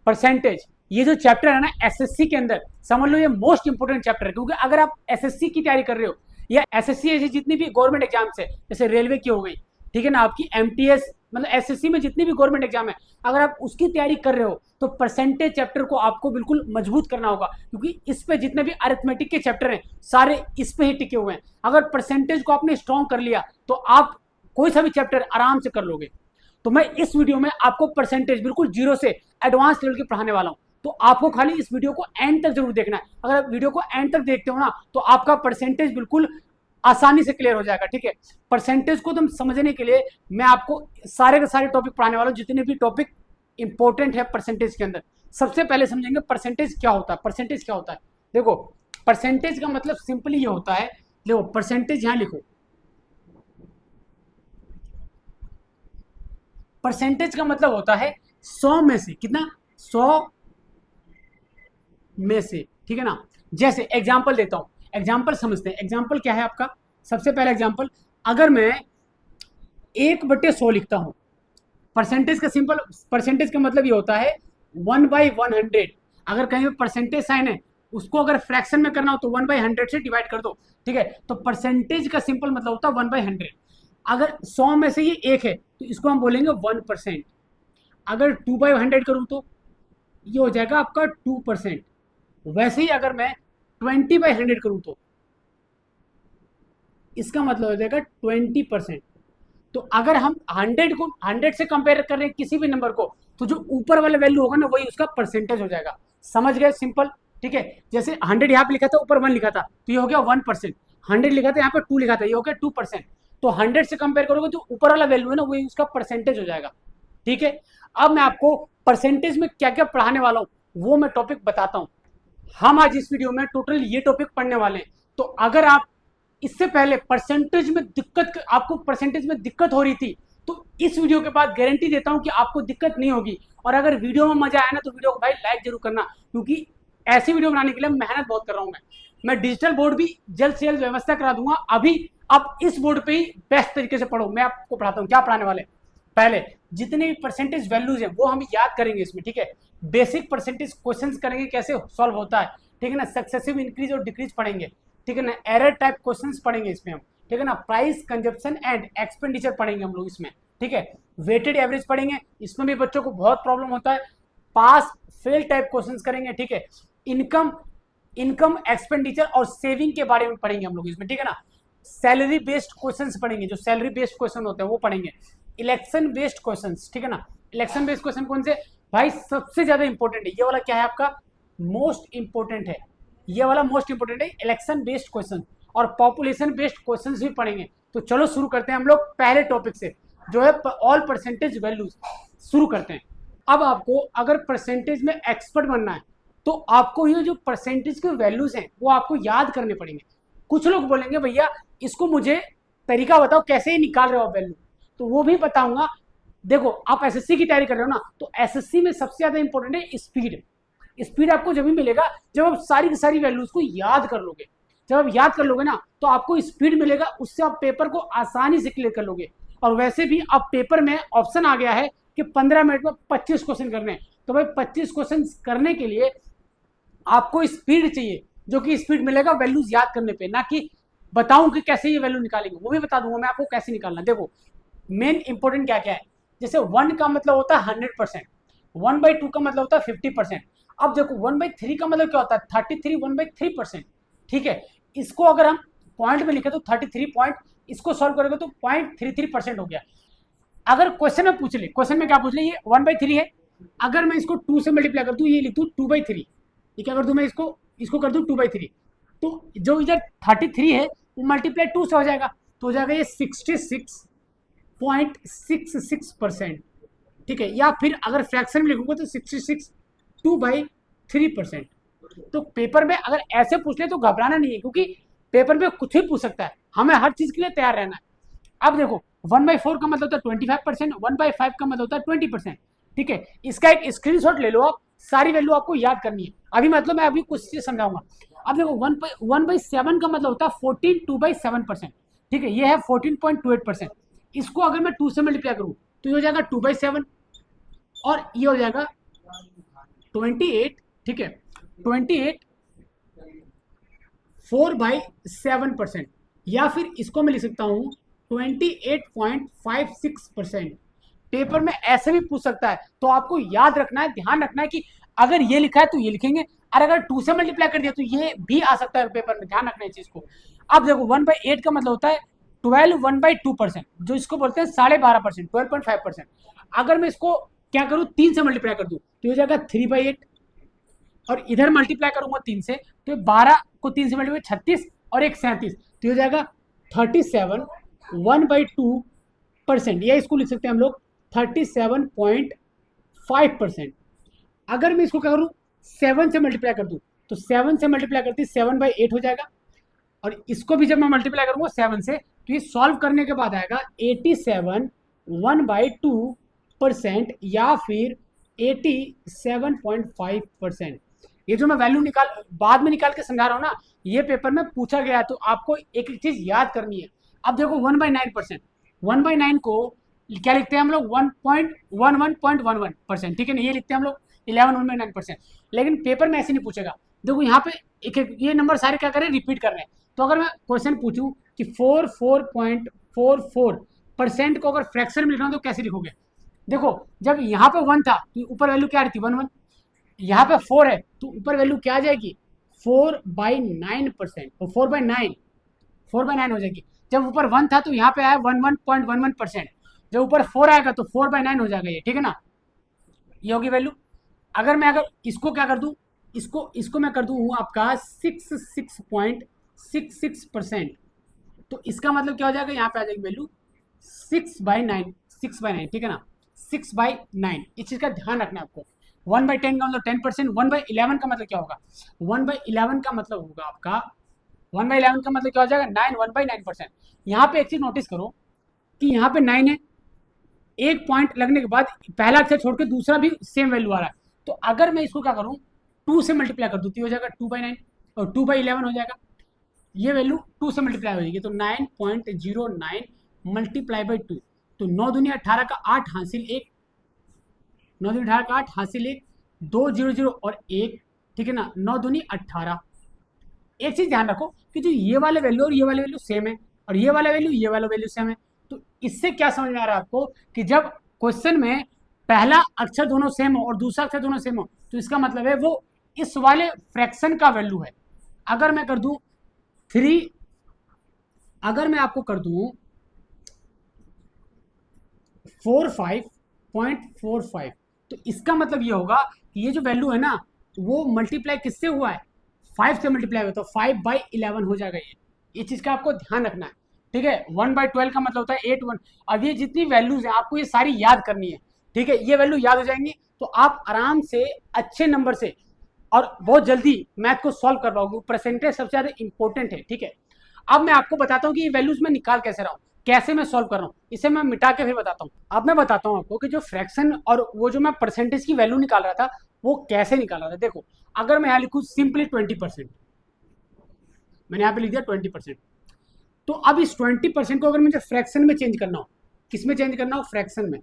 Percentage, ये जो chapter है ना एसएससी के अंदर, समझ लो ये मोस्ट इंपोर्टेंट चैप्टर है, क्योंकि अगर आप एसएससी की तैयारी कर रहे हो या एसएससी ऐसी जितनी भी गवर्नमेंट एग्जाम्स है, जैसे रेलवे की हो गई, ठीक है ना, आपकी एमटीएस, मतलब एसएससी में जितनी भी गवर्नमेंट एग्जाम है, अगर आप उसकी तैयारी कर रहे हो तो परसेंटेज चैप्टर को आपको बिल्कुल मजबूत करना होगा, क्योंकि इस पे जितने भी अरिथमेटिक के चैप्टर हैं सारे इस पे ही टिके हुए हैं। अगर परसेंटेज को आपने स्ट्रॉन्ग कर लिया तो आप कोई सा भी चैप्टर आराम से कर लोगे। तो मैं इस वीडियो में आपको परसेंटेज बिल्कुल जीरो से एडवांस लेवल की पढ़ाने वाला हूं, तो आपको खाली इस वीडियो को एंड तक जरूर देखना है। अगर आप वीडियो को एंड तक देखते हो ना तो आपका परसेंटेज बिल्कुल आसानी से क्लियर हो जाएगा, ठीक है। परसेंटेज को तुम समझने के लिए मैं आपको सारे के सारे टॉपिक पढ़ाने वाला हूं, जितने भी टॉपिक इंपॉर्टेंट है परसेंटेज के अंदर। सबसे पहले समझेंगे परसेंटेज क्या होता है। परसेंटेज क्या होता है, देखो परसेंटेज का मतलब सिंपली ये होता है, देखो परसेंटेज यहां लिखो, परसेंटेज का मतलब होता है 100 में से कितना, 100 में से, ठीक है ना। जैसे एग्जाम्पल देता हूं, एग्जाम्पल समझते हैं। एग्जाम्पल क्या है आपका, सबसे पहला एग्जाम्पल, अगर मैं 1/100 लिखता हूं, परसेंटेज का सिंपल, परसेंटेज का मतलब ये होता है 1/100। अगर कहीं पर परसेंटेज साइन है उसको अगर फ्रैक्शन में करना हो तो 1/100 से डिवाइड कर दो, ठीक है। तो परसेंटेज का सिंपल मतलब होता है 1/100। अगर 100 में से ये एक है तो इसको हम बोलेंगे 1%। अगर 2/100 करूं तो ये हो जाएगा आपका 2%। वैसे ही अगर मैं 20/100 करूं तो इसका मतलब हो जाएगा 20%। तो अगर हम 100 को 100 से कंपेयर कर रहे हैं किसी भी नंबर को, तो जो ऊपर वाला वैल्यू होगा ना वही उसका परसेंटेज हो जाएगा। समझ गए, सिंपल, ठीक है। जैसे 100 यहाँ पे लिखा था, ऊपर 1 लिखा था, तो ये हो गया 1%। 100 लिखा था, यहाँ पे 2 लिखा था, ये हो गया 2%। तो 100 से कंपेयर करोगे जो ऊपर वाला वैल्यू है ना वही उसका परसेंटेज हो जाएगा, ठीक है। अब मैं आपको परसेंटेज में क्या क्या पढ़ाने वाला हूँ वो मैं टॉपिक बताता हूँ। हम आज इस वीडियो में टोटल ये टॉपिक पढ़ने वाले हैं। तो अगर आप इससे पहले परसेंटेज में दिक्कत, आपको परसेंटेज में दिक्कत हो रही थी, तो इस वीडियो के बाद गारंटी देता हूं कि आपको दिक्कत नहीं होगी। और अगर वीडियो में मजा आया ना तो वीडियो को भाई लाइक जरूर करना, क्योंकि ऐसी वीडियो बनाने के लिए मेहनत बहुत कर रहा हूं मैं डिजिटल बोर्ड भी जल्द से जल्द व्यवस्था करा दूंगा। अभी आप इस बोर्ड पे ही बेस्ट तरीके से पढ़ो। मैं आपको पढ़ाता हूँ, क्या पढ़ाने वाले, पहले जितने भी परसेंटेज वैल्यूज हैं वो हम याद करेंगे इसमें, ठीक है। बेसिक परसेंटेज क्वेश्चंस करेंगे कैसे सॉल्व होता है, ठीक है ना। सक्सेसिव इंक्रीज और डिक्रीज पढ़ेंगे, ठीक है ना। एरर टाइप क्वेश्चंस पढ़ेंगे इसमें हम, ठीक है ना। प्राइस कंजप्शन एंड एक्सपेंडिचर पढ़ेंगे हम लोग इसमें, ठीक है। वेटेड एवरेज पढ़ेंगे, इसमें भी बच्चों को बहुत प्रॉब्लम होता है। पास फेल टाइप क्वेश्चंस करेंगे, ठीक है। इनकम इनकम एक्सपेंडिचर और सेविंग के बारे में पढ़ेंगे हम लोग इसमें, ठीक है ना। सैलरी बेस्ड क्वेश्चंस पढ़ेंगे, जो सैलरी बेस्ड क्वेश्चन होते हैं वो पढ़ेंगे। इलेक्शन बेस्ड क्वेश्चंस, ठीक है ना। इलेक्शन बेस्ड क्वेश्चन कौन से, भाई सबसे ज्यादा इंपॉर्टेंट है ये वाला, क्या है आपका मोस्ट इंपॉर्टेंट है, ये वाला मोस्ट इंपॉर्टेंट है, इलेक्शन बेस्ड क्वेश्चन। और पॉपुलेशन बेस्ड क्वेश्चंस भी पढ़ेंगे। तो चलो शुरू करते हैं हम लोग पहले टॉपिक से, जो है ऑल परसेंटेज वैल्यूज। शुरू करते हैं। अब आपको अगर परसेंटेज में एक्सपर्ट बनना है तो आपको ये जो परसेंटेज के वैल्यूज हैं वो आपको याद करने पड़ेंगे। कुछ लोग बोलेंगे भैया इसको मुझे तरीका बताओ कैसे ही निकाल रहे हो आप वैल्यू, तो वो भी बताऊंगा। देखो आप एसएससी की तैयारी कर रहे हो ना, तो एसएससी में सबसे ज्यादा इंपॉर्टेंट है स्पीड। स्पीड आपको जब भी मिलेगा जब आप सारी की सारी वैल्यूज को याद कर लोगे। जब आप याद कर लोगे ना तो आपको स्पीड मिलेगा, उससे आप पेपर को आसानी से क्लियर कर लोगे। और वैसे भी अब पेपर में ऑप्शन आ गया है कि 15 मिनट में 25 क्वेश्चन करने हैं। तो भाई 25 क्वेश्चन करने के लिए आपको स्पीड चाहिए, जो कि स्पीड मिलेगा वैल्यूज याद करने पे, ना कि बताऊं कि कैसे ये वैल्यू निकालेंगे, वो भी बता दूंगा मैं आपको कैसे निकालना। देखो मेन इंपॉर्टेंट क्या क्या है, जैसे 1 का मतलब होता है 100%, 1/2 का मतलब होता है 50%। अब देखो 1/3 का मतलब क्या होता है 33 1/3%, ठीक है। इसको अगर हम पॉइंट में लिखे तो 33 पॉइंट, इसको सॉल्व करोगे तो 0.33% हो गया। अगर क्वेश्चन में पूछ ले, क्वेश्चन में क्या पूछ ले, ये 1/3 है, अगर मैं इसको 2 से मल्टीप्लाई कर दूं, ये लिख दूं 2/3, ये क्या कर दूं मैं इसको इसको कर दूं 2/3, तो जो इधर 33 है वो मल्टीप्लाई 2 से हो जाएगा, तो हो जाएगा ये 66.66%, ठीक है। या फिर अगर फ्रैक्शन में लिखूंगा तो 66 2/3%। तो पेपर में अगर ऐसे पूछ ले तो घबराना नहीं है, क्योंकि पेपर में कुछ भी पूछ सकता है, हमें हर चीज के लिए तैयार रहना है। अब देखो 1/4 का मतलब होता है 25%, 1/5 का मतलब होता है 20%, ठीक है। इसका एक स्क्रीनशॉट ले लो आप, सारी वैल्यू आपको याद करनी है। अभी मतलब मैं अभी कुछ चीज समझाऊंगा। अब देखो 1/7 का मतलब होता है 14 2/7%, ठीक है। ये है 14.28%। इसको अगर मैं 2 से मल्टीप्लाई करूं तो ये हो जाएगा 2/7, और ये हो जाएगा 28, ठीक है, 28 4/7%, या फिर इसको मैं लिख सकता हूं 28.56%। पेपर में ऐसे भी पूछ सकता है, तो आपको याद रखना है, ध्यान रखना है कि अगर ये लिखा है तो ये लिखेंगे, और अगर 2 से मल्टीप्लाई कर दिया तो ये भी आ सकता है पेपर में, ध्यान रखना है इस चीज को। अब देखो 1/8 का मतलब होता है 12 1/2%, जो इसको बोलते हैं 12.5%, 12.5%। अगर मैं इसको क्या करूं, 3 से मल्टीप्लाई कर दूं तो हो जाएगा 3/8, और इधर मल्टीप्लाई करूंगा 3 से तो 12 को 3 से मल्टीप्लाई 36 और एक 37, तो हो जाएगा 37 1/2%, या इसको लिख सकते हैं हम लोग 37.5%। अगर मैं इसको क्या करूं 7 से मल्टीप्लाई कर दूं तो 7 से मल्टीप्लाई करती 7/8 हो जाएगा, और इसको भी जब मैं मल्टीप्लाई करूंगा 7 से तो ये सॉल्व करने के बाद आएगा 87 1/2%, या फिर 87.5%। ये जो मैं वैल्यू निकाल बाद में निकाल के समझा रहा हूँ ना, ये पेपर में पूछा गया है, तो आपको एक एक चीज याद करनी है। अब देखो 1/9%, 1/9 को क्या लिखते हैं हम लोग 1.11%, ठीक है ना, ये लिखते हैं हम लोग 11 1/9%। लेकिन पेपर में ऐसे नहीं पूछेगा। देखो यहाँ पे एक एक ये नंबर सारे क्या करें, रिपीट कर रहे हैं। तो अगर मैं क्वेश्चन पूछूं कि 4.44% को अगर फ्रैक्शन में लिखना हो तो कैसे लिखोगे। देखो जब यहाँ पे 1 था तो ऊपर वैल्यू क्या रहती 1 1, यहाँ पे 4 है तो ऊपर वैल्यू क्या आ जाएगी 4/9%, और 4/9 हो जाएगी। जब ऊपर 1 था तो यहाँ पे आया 11.11%, जब ऊपर 4 आएगा तो 4/9 हो जाएगा ये, ठीक है ना, ये होगी वैल्यू। अगर इसको क्या कर दूं, इसको मैं कर दूं आपका 66.66%, तो इसका मतलब क्या हो जाएगा, यहाँ पे आ जाएगी वैल्यू 6/9, ठीक है ना, 6/9। इस चीज का ध्यान रखना है आपको। 1/10 का मतलब 10%, 1/11 का मतलब क्या होगा, 1/11 का मतलब होगा आपका 1/11 का मतलब क्या हो जाएगा 9, 1/9%। यहाँ पे एक चीज नोटिस करो कि यहाँ पे 9 है, एक पॉइंट लगने के बाद पहला अक्षर छोड़ के दूसरा भी सेम वैल्यू आ रहा है, तो अगर मैं इसको क्या करूँ 2 से मल्टीप्लाई कर दूँ तो हो जाएगा 2/9, और 2/11 हो जाएगा, ये वैल्यू 2 से मल्टीप्लाई हो जाएगी, तो 9.09 मल्टीप्लाई बाई 2, तो 9 दूनी 18 का 8 हासिल 1, 9 दूनी 18 का 8 हासिल 1, 2 0 0 और 1, ठीक है ना, 9 दूनी 18। एक चीज ध्यान रखो कि जो ये वाले वैल्यू और ये वाले वैल्यू सेम है, और ये वाला वैल्यू सेम है, तो इससे क्या समझ में आ रहा है आपको कि जब क्वेश्चन में पहला अक्षर दोनों सेम हो और दूसरा अक्षर दोनों सेम हो तो इसका मतलब है वो इस वाले फ्रैक्शन का वैल्यू है। अगर मैं कर दूं 3, अगर मैं आपको कर दूं 45.45, तो इसका मतलब ये होगा कि ये जो वैल्यू है ना वो मल्टीप्लाई किससे हुआ है 5 से मल्टीप्लाई हुआ, तो 5/11 हो जाएगा ये चीज का आपको ध्यान रखना है, ठीक है। 1/12 का मतलब होता है 8 1। अब ये जितनी वैल्यूज है आपको ये सारी याद करनी है, ठीक है, ये वैल्यू याद हो जाएंगी तो आप आराम से अच्छे नंबर से और बहुत जल्दी मैथ को सॉल्व कर पाओगे। परसेंटेज सबसे ज्यादा इंपॉर्टेंट है, ठीक है। अब मैं आपको बताता हूँ कि ये वैल्यूज में निकाल कैसे रहा हूँ, कैसे मैं सॉल्व कर रहा हूँ, इसे मैं मिटा के फिर बताता हूँ। अब मैं बताता हूँ आपको कि जो फ्रैक्शन और वो जो मैं परसेंटेज की वैल्यू निकाल रहा था वो कैसे निकाल रहा था। देखो अगर मैं यहाँ लिखूँ सिंपली 20%, मैंने यहाँ पे लिख दिया 20%, तो अब इस 20% को अगर मुझे फ्रैक्शन में चेंज करना हो, किस में चेंज करना हो, फ्रैक्शन में,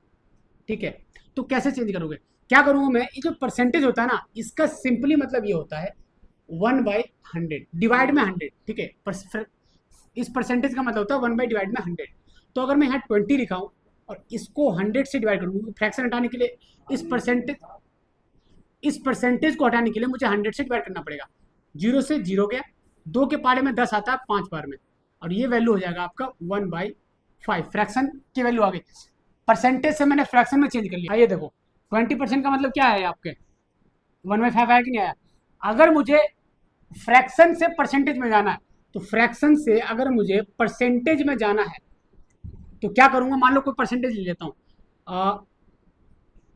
ठीक है, तो कैसे चेंज करोगे, क्या करूंगा मैं, ये जो परसेंटेज होता है ना इसका सिंपली मतलब ये होता है 1/100 डिवाइड में 100, ठीक है, इस परसेंटेज का मतलब होता है 1/डिवाइड में 100। तो अगर मैं यहाँ 20 लिखा हूँ और इसको 100 से डिवाइड करूँ, फ्रैक्शन हटाने के लिए इस परसेंटेज को हटाने के लिए मुझे 100 से डिवाइड करना पड़ेगा। 0 से 0 गया, 2 के पारे में 10 आता है 5 बार में, और ये वैल्यू हो जाएगा आपका 1/5, फ्रैक्शन की वैल्यू आ गई। परसेंटेज से मैंने फ्रैक्शन में चेंज कर लिया। ये देखो 20% का मतलब क्या है आपके 1/5 आया कि नहीं आया। अगर मुझे फ्रैक्शन से परसेंटेज में जाना है तो फ्रैक्शन से अगर मुझे परसेंटेज में जाना है तो क्या करूंगा, मान लो कोई परसेंटेज ले लेता हूँ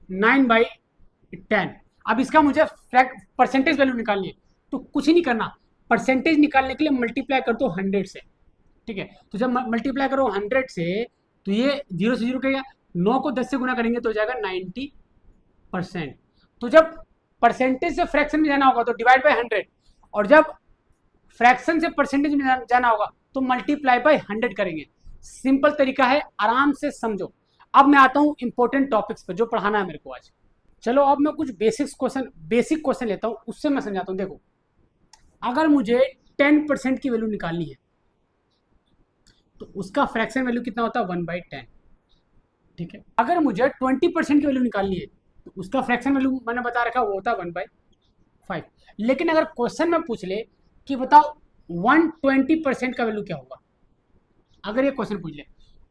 9/10। अब इसका मुझे परसेंटेज वैल्यू निकालनी है, तो कुछ ही नहीं करना, परसेंटेज निकालने के लिए मल्टीप्लाई कर दो 100 से, ठीक है। तो जब मल्टीप्लाई करो 100 से तो ये 0 से 0 का गया, 9 को 10 से गुना करेंगे तो हो जाएगा 90%। तो जब परसेंटेज से फ्रैक्शन में जाना होगा तो डिवाइड बाय 100, और जब फ्रैक्शन से परसेंटेज में जाना होगा तो मल्टीप्लाई बाय 100 करेंगे। सिंपल तरीका है, आराम से समझो। अब मैं आता हूं इंपॉर्टेंट टॉपिक्स पर जो पढ़ाना है मेरे को आज। चलो अब मैं कुछ बेसिक क्वेश्चन लेता हूँ, उससे मैं समझाता हूँ। देखो, अगर मुझे 10% की वैल्यू निकालनी है तो उसका फ्रैक्शन वैल्यू कितना होता है, 1/10। ठीक है, अगर मुझे 20% की वैल्यू निकालनी है तो उसका फ्रैक्शन वैल्यू मैंने बता रखा वो होता है 1/5। लेकिन अगर क्वेश्चन में पूछ ले कि बताओ 120% का वैल्यू क्या होगा, अगर ये क्वेश्चन पूछ ले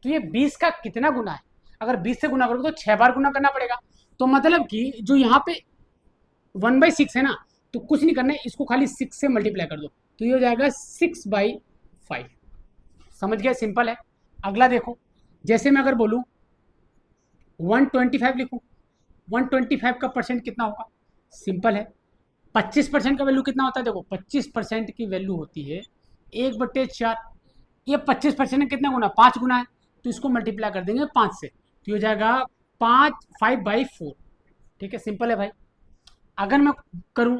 तो ये 20 का कितना गुना है, अगर 20 से गुना करोगे तो 6 बार गुना करना पड़ेगा। तो मतलब कि जो यहाँ पे 1/6 है ना, तो कुछ नहीं करना है, इसको खाली 6 से मल्टीप्लाई कर दो तो ये हो जाएगा 6/5। समझ गया, सिंपल है। अगला देखो, जैसे मैं अगर बोलूँ 125 लिखूँ, 125 का परसेंट कितना होगा, सिंपल है। 25% का वैल्यू कितना होता है, देखो 25% की वैल्यू होती है 1/4। ये 25% कितना गुना, 5 गुना है, तो इसको मल्टीप्लाई कर देंगे 5 से, तो ये हो जाएगा 5/4। ठीक है, सिंपल है भाई। अगर मैं करूं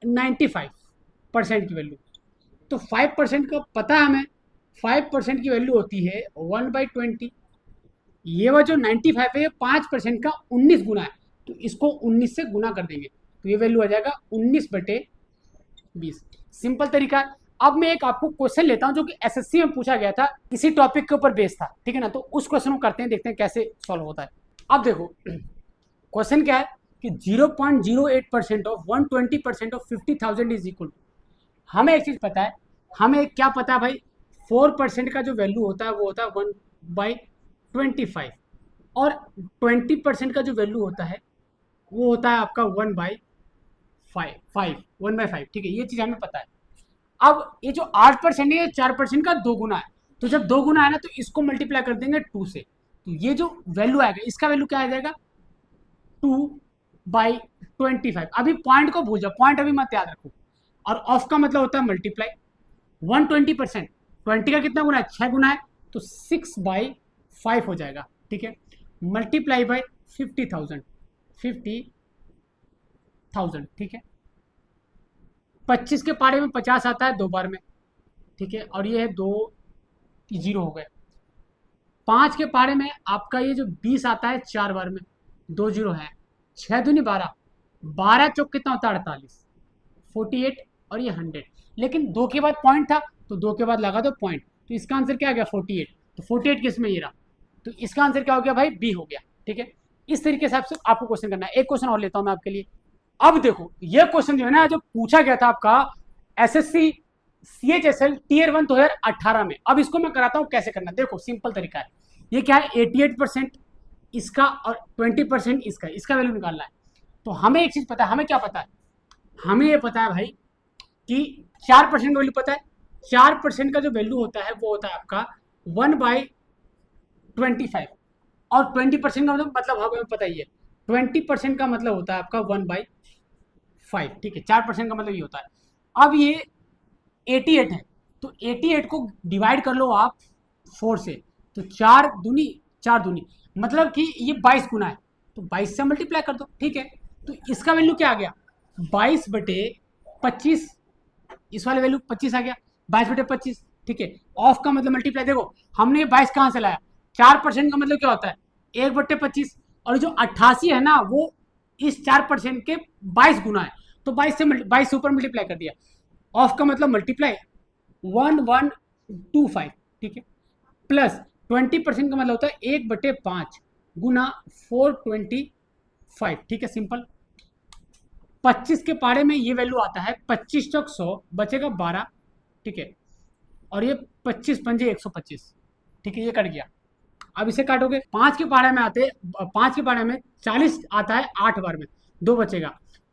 95% की वैल्यू, तो 5% का पता है हमें, 5% की वैल्यू होती है 1/20। ये वो जो 95 है ये 5% का 19 गुना है, तो इसको 19 से गुना कर देंगे तो ये वैल्यू आ जाएगा 19/20। सिंपल तरीका है। अब मैं एक आपको क्वेश्चन लेता हूं जो कि एसएससी में पूछा गया था, इसी टॉपिक के ऊपर बेस्ड था, ठीक है ना। तो उस क्वेश्चन को करते हैं, देखते हैं कैसे सॉल्व होता है। अब देखो क्वेश्चन क्या है कि 0.08% of 120% of 50,000 is equal to. हमें एक चीज पता है, हमें क्या पता है भाई, 4% का जो वैल्यू होता है वो होता है 1/25, और 20% का जो वैल्यू होता है वो होता है आपका 1/5। ठीक है, ये चीज हमें पता है। अब ये जो 8% है ये 4% का 2 गुना है, तो जब 2 गुना है ना तो इसको मल्टीप्लाई कर देंगे 2 से, तो ये जो वैल्यू आएगा इसका वैल्यू क्या आ जाएगा, 2/25। अभी पॉइंट को भूल जाओ, पॉइंट अभी मत याद रखो। और ऑफ का मतलब होता है मल्टीप्लाई। 120%, 20 का कितना गुना है, 6 गुना है, तो 6/5 हो जाएगा। ठीक है, मल्टीप्लाई बाय 50,000, 50,000। ठीक है, 25 के पारे में 50 आता है 2 बार में। ठीक है, और ये है 2 जीरो हो गए। 5 के पारे में आपका ये जो 20 आता है 4 बार में, 2 जीरो है। 6 दूनी 12, 12 चौक कितना होता है 48, 48, और ये 100। लेकिन 2 के बाद पॉइंट था तो 2 के बाद लगा दो पॉइंट, तो इसका आंसर क्या आ गया 48। तो 48 किस में, ये रहा, तो इसका आंसर क्या हो गया भाई, बी हो गया। ठीक है, इस तरीके से आपसे आपको क्वेश्चन करना है। एक क्वेश्चन और लेता हूं मैं आपके लिए। अब देखो ये क्वेश्चन जो है ना, जो पूछा गया था आपका एसएससी सीएचएसएल टीयर 1 2018 में। अब इसको मैं कराता हूं कैसे करना, देखो सिंपल तरीका है। ये क्या है, 88% इसका और 20% इसका, इसका वैल्यू निकालना है। तो हमें एक चीज पता है, हमें क्या पता है, हमें ये पता है भाई कि 4% का वैल्यू पता है। 4% का जो वैल्यू होता है वो होता है आपका 1/25, और 20% का मतलब हमें पता ही है, 20% का मतलब होता है आपका 1/5। ठीक है, 4% का मतलब ये होता है। अब ये 88 है, तो 88 को डिवाइड कर लो आप 4 से, तो 4 दूनी मतलब कि ये 22 गुना है, तो 22 से मल्टीप्लाई कर दो। ठीक है, तो इसका वैल्यू क्या आ गया, 22/25। इस वाले वैल्यू 25 आ गया, 22/25। ठीक है, ऑफ का मतलब मल्टीप्लाई, देखो हमने ये 22 कहाँ से लाया, 4% का मतलब क्या होता है 1/25, और जो 88 है ना वो इस 4% के 22 गुना है, तो 22 से ऊपर मल्टीप्लाई कर दिया। ऑफ का मतलब मल्टीप्लाई 1125। ठीक है, प्लस 20% का मतलब होता है 1/5 गुना 425। ठीक है, सिंपल। 25 के पारे में ये वैल्यू आता है 25 चौक 100, बचेगा 12। ठीक है, और ये 25 पंजे 125। ठीक है, ये कट गया। अब इसे काटोगे, 5 के पारे में 40 आता है 8 बार में, 2 बचेगा,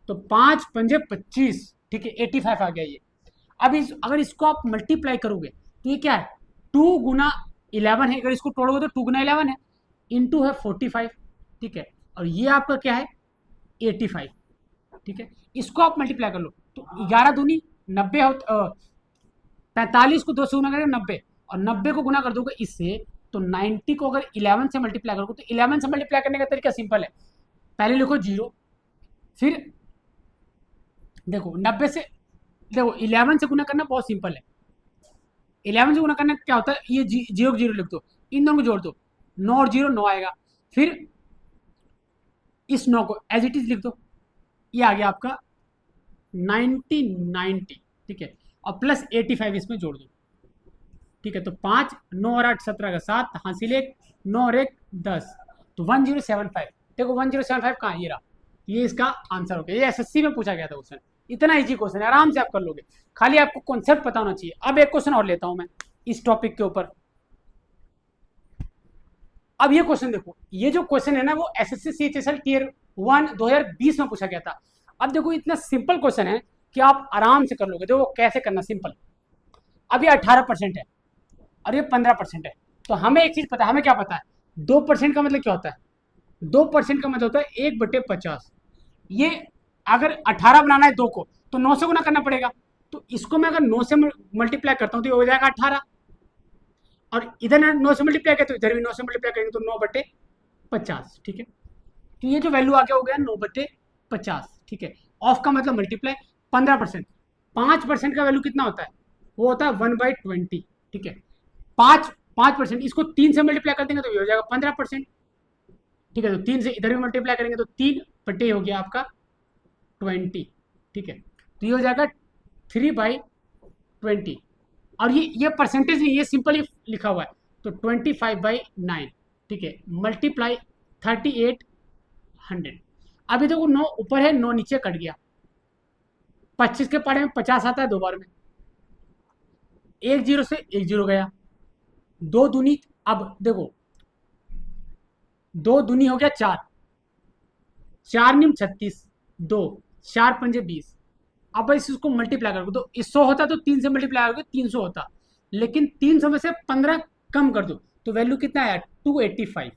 तो 5 पंजे 25। ठीक है, 85 आ गया ये। अब अगर इसको आप मल्टीप्लाई करोगे तो ये क्या है, 2 गुना 11 है, अगर इसको तोड़ोगे तो 2 गुना 11 है, इंटू है 45। ठीक है, और ये आपका क्या है 85। ठीक है, इसको आप मल्टीप्लाई कर लो तो 11 दूनी 90 हो, 45 को 2 से गुना करेंगे 90, और 90 को गुना कर दोगे इससे, तो 90 को अगर 11 से मल्टीप्लाई करोगे तो 11 से मल्टीप्लाई करने का तरीका सिंपल है, पहले लिखो 0, फिर देखो 90 से, देखो 11 से गुना करना बहुत सिंपल है। 11 से गुना करना क्या होता है, ये 0 0 लिख दो, इन दोनों को जोड़ दो, 9 और 0 9 आएगा। फिर इस 9 को एज इट इज लिख दो, ये आ गया आपका 90 ठीक है, और प्लस 85 इसमें जोड़ दो, ठीक है। तो 5 9 और 8 17 का 7 हासिल 1 9 और 1 10, तो 1075। देखो 1075 कहाँ, ये रहा, ये इसका आंसर हो गया। ये एसएससी में पूछा गया था क्वेश्चन, इतना इजी क्वेश्चन है, आराम से आप कर लोगे, खाली आपको कॉन्सेप्ट पता होना चाहिए। अब एक क्वेश्चन और लेता हूं मैं इस टॉपिक के ऊपर। अब ये क्वेश्चन देखो, ये जो क्वेश्चन है ना वो एसएससी सीएचएसएल टियर 1 2020 में पूछा गया था। अब देखो इतना सिंपल क्वेश्चन है कि आप आराम से कर लोगे। देखो कैसे करना, सिंपल। अब ये 18% है और ये 15% है, तो हमें एक चीज पता है, हमें क्या पता है, 2% का मतलब क्या होता है, 2% का मतलब होता है 1/50। ये अगर 18 बनाना है 2 को तो 9 से गुना करना पड़ेगा, तो इसको मैं अगर 9 से मल्टीप्लाई करता हूँ तो ये हो जाएगा 18, और इधर 9 से मल्टीप्लाई करते तो इधर भी 9 से मल्टीप्लाई करेंगे तो 9/50, ठीक है। तो ये जो वैल्यू आगे हो गया 9/50, ठीक है। ऑफ का मतलब मल्टीप्लाई, 15%, 5% का वैल्यू कितना होता है, वो होता है 1/20, ठीक है। 5% इसको 3 से मल्टीप्लाई कर देंगे तो ये हो जाएगा 15%, ठीक है। तो 3 से इधर भी मल्टीप्लाई करेंगे तो 3 हो गया आपका 20, ठीक है। तो ये हो जाएगा 3/20, और ये परसेंटेज नहीं, ये सिंपली लिखा हुआ है, तो 25/9, ठीक है, मल्टीप्लाई 3800। अभी देखो 9 ऊपर है 9 नीचे कट गया, 25 के पढ़े में 50 आता है 2 बार में, 1 0 से 1 0 गया, 2 दूनी, अब देखो 2 दूनी हो गया 4, 4 निम 36, 2 4 पंजे 20। अब इसको मल्टीप्लाई करोगे तो 100 होता, तो 3 से मल्टीप्लाई करोगे 300 होता, लेकिन 300 में से 15 कम कर दो तो वैल्यू कितना आया 285।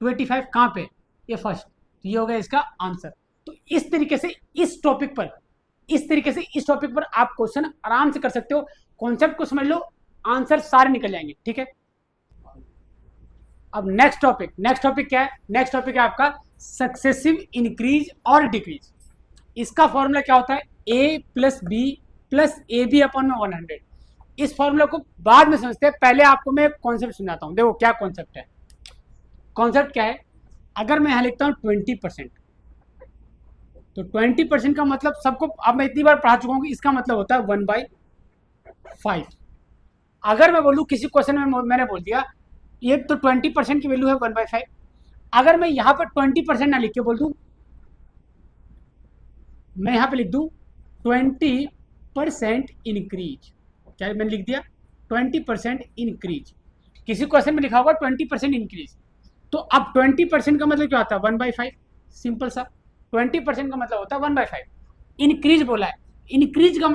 285 कहाँ पे, ये फर्स्ट, तो ये हो गया इसका आंसर। तो इस तरीके से इस टॉपिक पर आप क्वेश्चन आराम से कर सकते हो, कॉन्सेप्ट को समझ लो, आंसर सारे निकल जाएंगे, ठीक है। अब नेक्स्ट टॉपिक क्या है, नेक्स्ट टॉपिक है आपका सक्सेसिव इंक्रीज और डिक्रीज। इसका फॉर्मूला क्या होता है, a plus B plus A B upon में 100। इस फॉर्मूला को बाद में समझते हैं, पहले आपको मैं कॉन्सेप्ट समझाता हूं। देखो क्या कॉन्सेप्ट है, कॉन्सेप्ट क्या है, अगर मैं यहां लिखता हूं 20%, तो 20% का मतलब सबको अब मैं इतनी बार पढ़ा चुका हूं कि इसका मतलब होता है 1/5। अगर मैं बोलूं किसी क्वेश्चन में मैंने बोल दिया ये तो 20% की वैल्यू है 1/5, अगर मैं यहां पर 20% ना लिख के बोल दूं, मैं यहां पे लिख दूं 20% इंक्रीज, क्या मैंने लिख दिया 20% इंक्रीज, किसी क्वेश्चन में लिखा होगा 20% इंक्रीज, तो अब 20% का मतलब क्या होता है 1/5, सिंपल सा, 20% का मतलब होता है 1/5। इंक्रीज बोला है, इंक्रीज का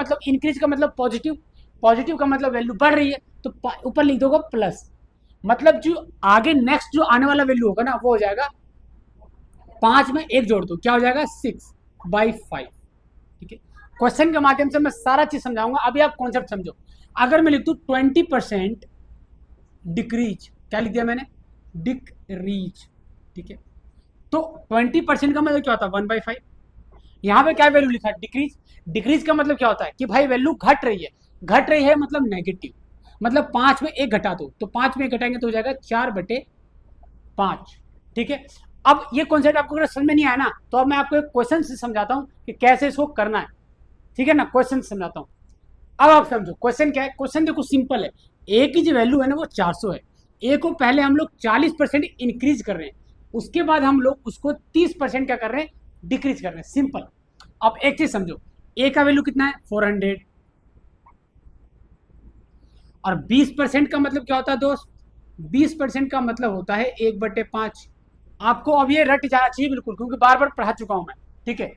मतलब पॉजिटिव, पॉजिटिव का मतलब वैल्यू बढ़ रही है, तो ऊपर लिख दोगे प्लस, मतलब जो आगे नेक्स्ट जो आने वाला वैल्यू होगा ना वो हो जाएगा 5 में 1 जोड़ दो, क्या हो जाएगा 6/5, ठीक है। क्वेश्चन के माध्यम से मैं सारा चीज समझाऊंगा, अभी आप कॉन्सेप्ट समझो। अगर मैं लिख दूं 20% डिक्रीज, क्या लिख दिया मैंने डिक्रीज, ठीक है, तो 20% का मतलब क्या होता है 1/5। यहां पे क्या वैल्यू लिखा है डिक्रीज, डिक्रीज का मतलब क्या होता है कि भाई वैल्यू घट रही है, घट रही है मतलब नेगेटिव, मतलब 5 में 1 घटा दो, तो 5 में 1 घटाएंगे तो हो जाएगा 4/5, ठीक है। अब ये कॉन्सेप्ट आपको अगर समझ में नहीं आया ना, तो अब मैं आपको एक क्वेश्चन से समझाता हूं कि कैसे इसको करना है, ठीक है ना, क्वेश्चन से समझाता हूं। अब आप समझो क्वेश्चन क्या है, क्वेश्चन देखो सिंपल है, ए की जो वैल्यू है ना वो 400 है, ए को पहले हम लोग 40% इंक्रीज कर रहे हैं, उसके बाद हम लोग उसको 30% क्या कर रहे हैं डिक्रीज कर रहे हैं, सिंपल। अब एक चीज समझो, ए का वैल्यू कितना है 400, और 20% का मतलब क्या होता है दोस्त, 20% का मतलब होता है 1/5। आपको अब ये रट जाना चाहिए बिल्कुल, क्योंकि बार बार पढ़ा चुका हूं मैं, ठीक है।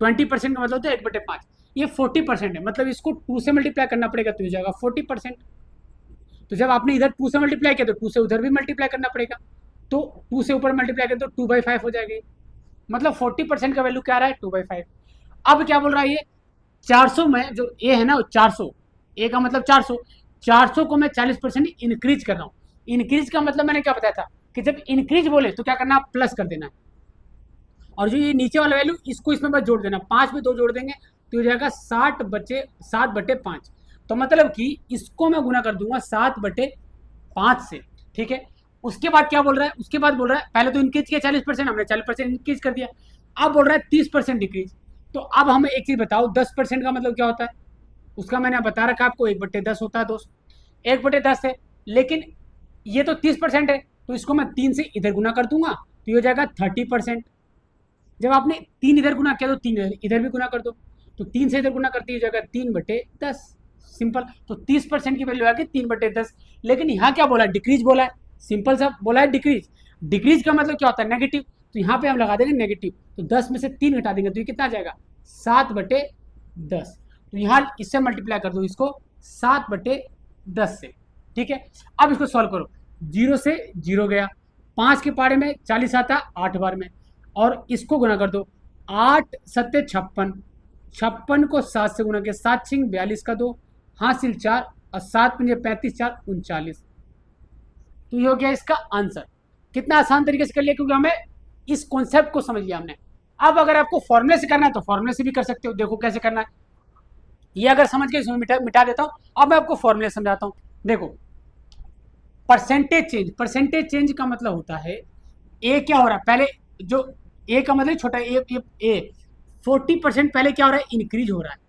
20% का मतलब होता है 1/5, ये 40% है, मतलब इसको 2 से मल्टीप्लाई करना पड़ेगा तो हो जाएगा 40%। तो जब आपने इधर 2 से मल्टीप्लाई किया तो 2 से उधर भी मल्टीप्लाई करना पड़ेगा, तो 2 से ऊपर मल्टीप्लाई करें तो 2/5 हो जाएगी, मतलब 40% का वैल्यू क्या आ रहा है 2/5। अब क्या बोल रहा है ये 400 में जो ए है ना 400, ए का मतलब 400, 400 को मैं 40% इंक्रीज कर रहा हूँ। इंक्रीज का मतलब मैंने क्या बताया था कि जब इंक्रीज बोले तो क्या करना प्लस कर देना है, और जो ये नीचे वाला वैल्यू इसको इसमें बस जोड़ देना, 5 में 2 जोड़ देंगे तो हो जाएगा 7/5, तो मतलब कि इसको मैं गुना कर दूंगा 7/5 से, ठीक है। उसके बाद क्या बोल रहा है, उसके बाद बोल रहा है पहले तो इंक्रीज किया 40%, हमने 40% इंक्रीज कर दिया, अब बोल रहा है 30% डिक्रीज। तो अब हमें एक चीज बताओ, 10% का मतलब क्या होता है, उसका मैंने बता रखा आपको 1/10 होता है दोस्त, 1/10 है, लेकिन ये तो 30% है, तो इसको मैं 3 से इधर गुना कर दूंगा तो ये हो जाएगा 30%। जब आपने 3 इधर गुना किया तो 3 इधर भी गुना कर दो, तो 3 से इधर गुना करती हो जाएगा 3/10, सिंपल। तो 30% की वैल्यू आ गई 3/10। लेकिन यहाँ क्या बोला, डिक्रीज बोला है, सिंपल सा बोला है डिक्रीज। डिक्रीज का मतलब क्या होता है, नेगेटिव, तो यहाँ पे हम लगा देंगे नेगेटिव, तो 10 में से 3 घटा देंगे तो ये कितना आ जाएगा 7/10। तो यहाँ इससे मल्टीप्लाई कर दो इसको 7/10 से, ठीक है। अब इसको सॉल्व करो, 0 से 0 गया, 5 के पारे में 40 आता 8 बार में, और इसको गुना कर दो, 8 सत्ते 56, 56 को 7 से गुना किया, 7 छिंग 42 का 2, हासिल 4, और 7 पंजे 35, 4 39। तो ये हो गया इसका आंसर। कितना आसान तरीके से कर लिया, क्योंकि हमें इस कॉन्सेप्ट को समझ लिया हमने। अब अगर आपको फॉर्मूले से करना है तो फॉर्मूले से भी कर सकते हो, देखो कैसे करना है। ये अगर समझ के इसमें मिटा देता हूं, अब मैं आपको फॉर्मूले समझाता हूं। देखो, परसेंटेज चेंज का मतलब होता है ए क्या हो रहा है, पहले जो ए का मतलब छोटा ए 40% पहले क्या हो रहा है, इंक्रीज हो रहा है,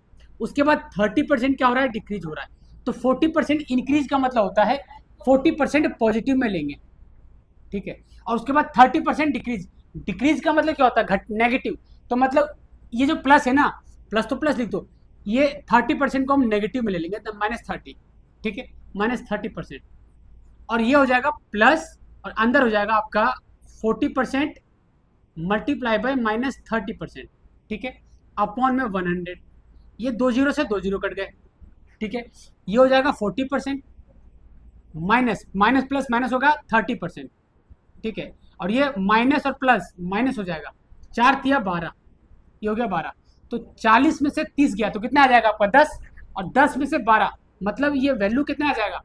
उसके बाद 30% क्या हो रहा है, डिक्रीज हो रहा है। तो 40% इंक्रीज का मतलब होता है 40% पॉजिटिव में लेंगे, ठीक है, और उसके बाद 30% डिक्रीज। डिक्रीज का मतलब क्या होता है, घट, नेगेटिव। तो मतलब ये जो प्लस है ना, प्लस तो प्लस लिख दो, ये 30% को हम नेगेटिव में ले लेंगे, तो -30, ठीक है, -30%, और ये हो जाएगा प्लस, और अंदर हो जाएगा आपका 40% मल्टीप्लाई बाय -30%, ठीक है, अपॉन में 100। ये 2 जीरो से 2 जीरो कट गए, ठीक है, ये हो जाएगा 40%, माइनस माइनस प्लस माइनस होगा 30%, ठीक है, और ये माइनस और प्लस माइनस हो जाएगा, 4 तिया 12, ये हो गया 12। तो 40 में से 30 गया तो कितना आ जाएगा आपका 10, और 10 में से 12, मतलब ये वैल्यू कितना आ जाएगा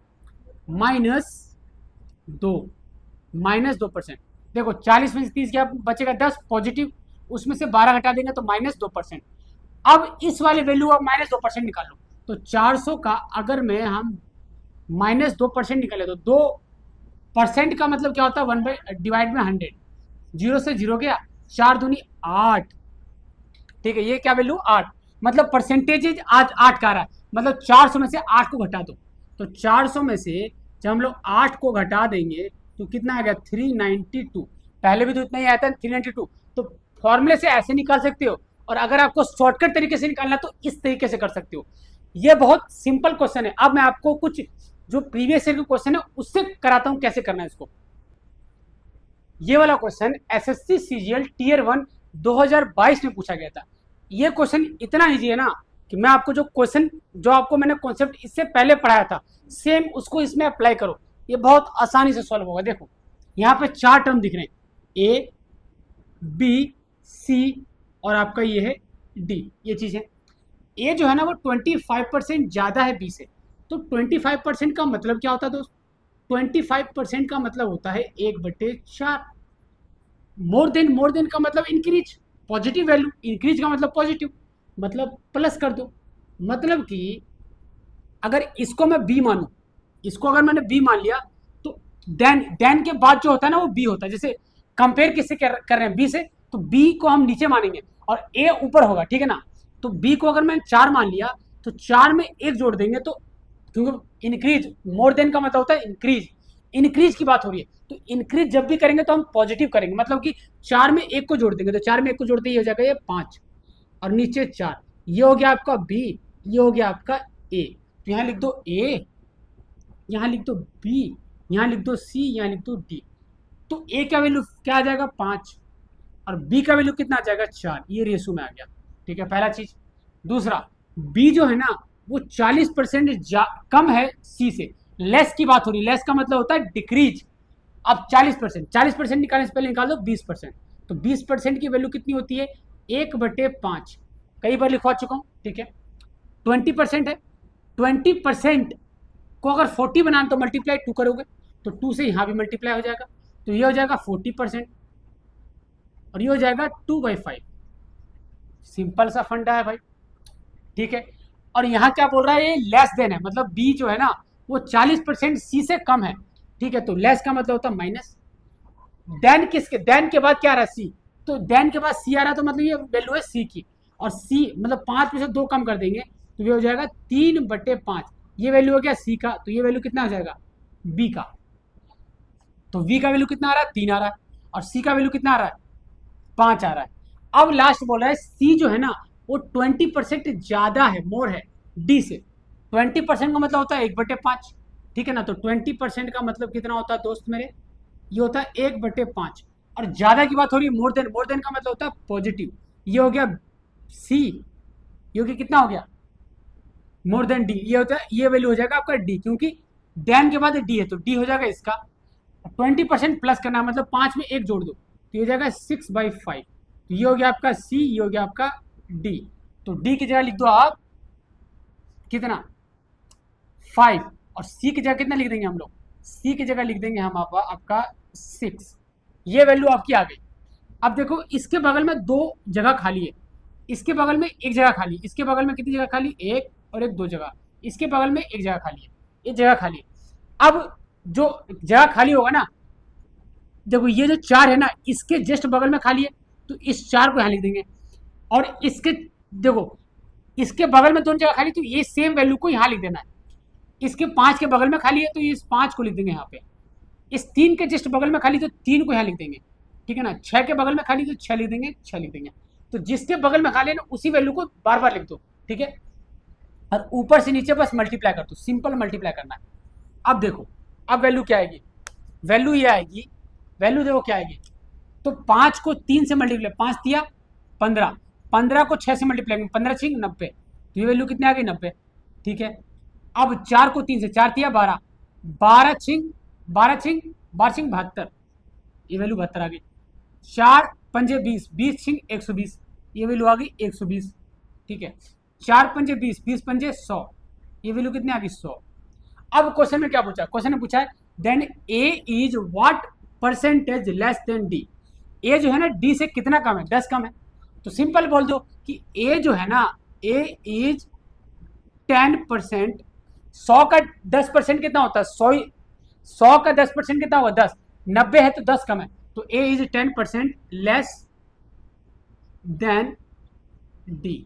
-2, -2%। देखो 40 में से 30 गया, बचेगा 10 पॉजिटिव, उसमें से 12 घटा देंगे तो -2%। अब इस वाले वैल्यू अब -2% निकाल लो, तो 400 का अगर मैं हम -2% निकाले तो 2% का मतलब क्या होता है, 1/डिवाइड में 100, 0 से 0 गया, 4 दूनी 8, ठीक है, ये क्या वैल्यू 8, मतलब परसेंटेज आज 8 का आ रहा है, मतलब 400 में से 8 को घटा दो, तो 400 में से जब हम लोग 8 को घटा देंगे तो कितना आ गया 392, पहले भी तो इतना ही आया था 392। तो फॉर्मूले से ऐसे निकाल सकते हो, और अगर आपको शॉर्टकट तरीके से निकालना तो इस तरीके से कर सकते हो। ये बहुत सिंपल क्वेश्चन है। अब मैं आपको कुछ जो प्रीवियस ईयर के क्वेश्चन है उससे कराता हूं कैसे करना है इसको। ये वाला क्वेश्चन एसएससी सीजीएल टीयर 1 2022 में पूछा गया था। ये क्वेश्चन इतना ईजी है ना कि मैं आपको जो क्वेश्चन, जो आपको मैंने कॉन्सेप्ट इससे पहले पढ़ाया था, सेम उसको इसमें अप्लाई करो, ये बहुत आसानी से सॉल्व होगा। देखो यहाँ पे 4 टर्म दिख रहे हैं, ए बी सी और आपका ये है डी, ये चीज है। ए जो है ना वो 25% ज्यादा है बी से, तो 25% का मतलब क्या होता है दोस्त, 25% का मतलब होता है 1/4। मोर देन का मतलब इंक्रीज, पॉजिटिव वैल्यू, इंक्रीज का मतलब पॉजिटिव, मतलब प्लस कर दो। मतलब कि अगर इसको मैं बी मानू, इसको अगर मैंने बी मान लिया तो देन के बाद जो होता है ना वो बी होता है। जैसे कंपेयर किससे कर रहे हैं, बी से, तो बी को हम नीचे मानेंगे और ए ऊपर होगा, ठीक है ना। तो बी को अगर मैं 4 मान लिया तो 4 में 1 जोड़ देंगे, तो क्योंकि इंक्रीज, मोर देन का मतलब होता है इंक्रीज, इंक्रीज की बात हो रही है, तो इंक्रीज जब भी करेंगे तो हम पॉजिटिव करेंगे, मतलब कि 4 में 1 को जोड़ देंगे, तो 4 में 1 को जोड़ते ही हो जाएगा ये 5, और नीचे 4, ये हो गया आपका बी, ये हो गया आपका ए। तो यहाँ लिख दो ए, यहाँ लिख दो बी, यहाँ लिख दो सी, यहाँ लिख दो डी। तो ए का वैल्यू क्या आ जाएगा 5, और बी का वैल्यू कितना आ जाएगा 4, ये रेशो में आ गया, ठीक है, पहला चीज। दूसरा, बी जो है ना वो 40% कम है सी से, लेस की बात हो रही है, लेस का मतलब होता है डिक्रीज। अब 40% निकालने से पहले निकाल दो 20%, तो 20% की वैल्यू कितनी होती है 1/5, कई बार लिखवा चुका हूं, ठीक है। 20% है, 20% को अगर 40 बनाना तो मल्टीप्लाई 2 करोगे, तो 2 से यहां भी मल्टीप्लाई हो जाएगा, तो ये हो जाएगा 40%, और ये हो जाएगा 2/5। सिंपल सा फंडा है भाई, ठीक है। और यहाँ क्या बोल रहा है, ये लेस देन है, मतलब बी जो है ना वो 40% सी से कम है, ठीक है, तो लेस का मतलब होता है माइनस। देन के बाद क्या आ रहा है, सी। तो देन के बाद सी आ रहा है, तो मतलब ये वैल्यू है सी की। और सी मतलब 5 में से 2 कम कर देंगे तो ये हो जाएगा 3/5। ये वैल्यू हो गया सी का, तो ये वैल्यू कितना हो जाएगा, बी का। तो वी का वैल्यू कितना आ रहा है, 3 आ रहा है। और सी का वैल्यू कितना आ रहा है, 5 आ रहा है। अब लास्ट बोल रहा है सी जो है ना वो 20% ज्यादा है, मोर है डी से। 20% का मतलब होता है 1/5, ठीक है ना। तो 20% का मतलब कितना होता है दोस्त मेरे, ये होता है 1/5। और ज्यादा की बात हो रही है, मोर देन का मतलब होता है पॉजिटिव। ये हो गया सी, ये हो गया कितना हो गया, मोर देन डी। ये होता है, ये वैल्यू हो जाएगा आपका डी, क्योंकि देन के बाद डी है तो डी हो जाएगा इसका। 20% प्लस करना है, मतलब 5 में 1 जोड़ दो तो ये हो जाएगा 6/5। तो ये हो गया आपका सी, ये हो गया आपका डी। तो डी की जगह लिख दो आप कितना, 5। और सी की जगह कितना लिख देंगे हम लोग, सी की जगह लिख देंगे हम आपका 6। ये वैल्यू आपकी आ गई। अब देखो इसके बगल में 2 जगह खाली है, इसके बगल में 1 जगह खाली, इसके बगल में कितनी जगह खाली, 1 और 1 2 जगह। इसके बगल में 1 जगह खाली है, 1 जगह खाली है। अब जो जगह खाली होगा ना, देखो ये जो 4 है ना इसके जस्ट बगल में खाली है, तो इस 4 को यहाँ लिख देंगे। और इसके देखो इसके बगल में 2 जगह खाली, तो ये सेम वैल्यू को यहाँ लिख देना है। इसके 5 के बगल में खाली है तो ये इस 5 को लिख देंगे यहाँ पे। इस 3 के जस्ट बगल में खाली तो 3 को यहाँ लिख देंगे, ठीक है ना। 6 के बगल में खाली तो 6 लिख देंगे, 6 लिख देंगे। तो जिसके बगल में खाली है ना उसी वैल्यू को बार बार लिख दो, ठीक है। और ऊपर से नीचे बस मल्टीप्लाई कर दो, सिंपल मल्टीप्लाई करना है। अब देखो अब वैल्यू क्या आएगी, वैल्यू ये आएगी, वैल्यू देखो क्या आएगी। तो 5 को 3 से मल्टीप्लाई, 5 दिया 15, 15 को 6 से मल्टीप्लाई 15 छिंग 90, तो ये वैल्यू कितनी आ गई 90, ठीक है। अब 4 को 3 से 4 दिया 12, 12 छिंग 12 छिंग 12 छिंग 72, ये वैल्यू 72 आ गई। 4 पंजे 20, 20 छिंग 120, ये वैल्यू आ गई 120, ठीक है। 4 पंजे 20, 20 पंजे 100, ये वैल्यू कितनी आ गई 100। अब क्वेश्चन में क्या पूछा, क्वेश्चन में पूछा है then A is what percentage less than D. A जो है ना डी से कितना कम है, 10 कम है। तो सिंपल बोल दो कि ए जो है ना, ए इज 10%। 100 का 10% कितना होता है, 100 का 10% कितना होगा 10, 90 है तो 10 कम है। तो A is 10% less than D.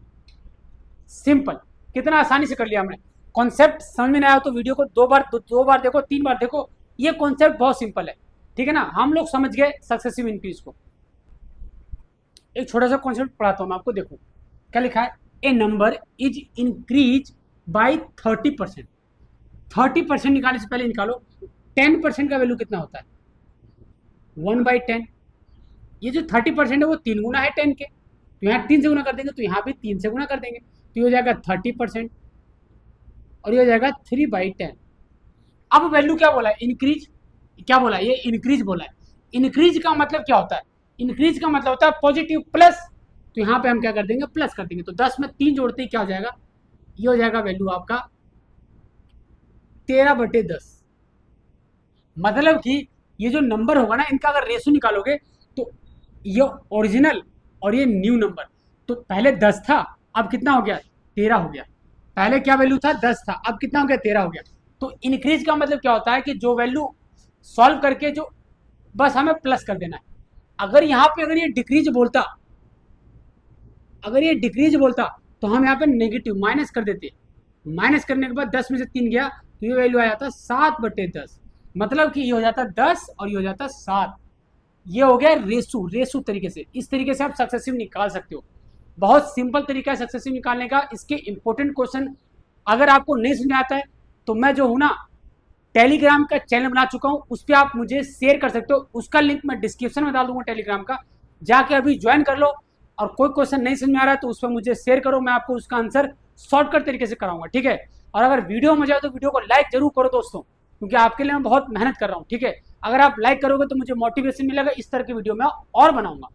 Simple, कितना आसानी से कर लिया हमने। कॉन्सेप्ट समझ में नहीं आया तो वीडियो को दो बार देखो, 3 बार देखो। ये कॉन्सेप्ट बहुत सिंपल है, ठीक है ना। हम लोग समझ गए सक्सेसिव इंक्रीज को। एक छोटा सा कॉन्सेप्ट पढ़ाता हूं मैं आपको, देखो क्या लिखा है। ए नंबर इज इंक्रीज बाई 30%। 30% निकालने से पहले निकालो 10% का वैल्यू कितना होता है, 1/10। ये जो 30% है वो 3 गुना है 10 के, तो यहाँ 3 से गुना कर देंगे तो यहाँ भी 3 से गुना कर देंगे, तो ये हो जाएगा 30%। और ये हो जाएगा 3/10। अब वैल्यू क्या बोला है, इंक्रीज। क्या बोला है, ये इंक्रीज बोला है। इंक्रीज का मतलब क्या होता है, इंक्रीज का मतलब होता है पॉजिटिव प्लस। तो यहाँ पे हम क्या कर देंगे, प्लस कर देंगे। तो 10 में 3 जोड़ते ही क्या हो जाएगा, ये हो जाएगा वैल्यू आपका 13/10। मतलब कि ये जो नंबर होगा ना इनका अगर रेशो निकालोगे तो ये ओरिजिनल और ये न्यू नंबर, तो पहले 10 था अब कितना हो गया, 13 हो गया। पहले क्या वैल्यू था, 10 था, अब कितना हो गया, 13 हो गया। तो इंक्रीज का मतलब क्या होता है कि जो वैल्यू सॉल्व करके जो बस हमें प्लस कर देना है। अगर यहाँ पे अगर ये डिक्रीज बोलता, अगर ये डिक्रीज बोलता तो हम यहाँ पे नेगेटिव माइनस कर देते। माइनस करने के बाद 10 में से 3 गया तो ये वैल्यू आ जाता 7/10। मतलब कि ये हो जाता 10 और ये हो जाता 7। ये हो गया रेसू तरीके से। इस तरीके से आप सक्सेसिव निकाल सकते हो। बहुत सिंपल तरीका है सक्सेसिव निकालने का। इसके इंपॉर्टेंट क्वेश्चन अगर आपको नहीं समझ आता है तो मैं जो हूँ ना टेलीग्राम का चैनल बना चुका हूँ, उस पर आप मुझे शेयर कर सकते हो। उसका लिंक मैं डिस्क्रिप्शन में डाल दूंगा टेलीग्राम का, जाके अभी ज्वाइन कर लो। और कोई क्वेश्चन नहीं समझ में आ रहा है तो उस पर मुझे शेयर करो, मैं आपको उसका आंसर शॉर्टकट तरीके से कराऊंगा, ठीक है। और अगर वीडियो मजा आए तो वीडियो को लाइक जरूर करो दोस्तों, क्योंकि आपके लिए मैं बहुत मेहनत कर रहा हूँ, ठीक है। अगर आप लाइक करोगे तो मुझे मोटिवेशन मिलेगा, इस तरह की वीडियो मैं और बनाऊंगा।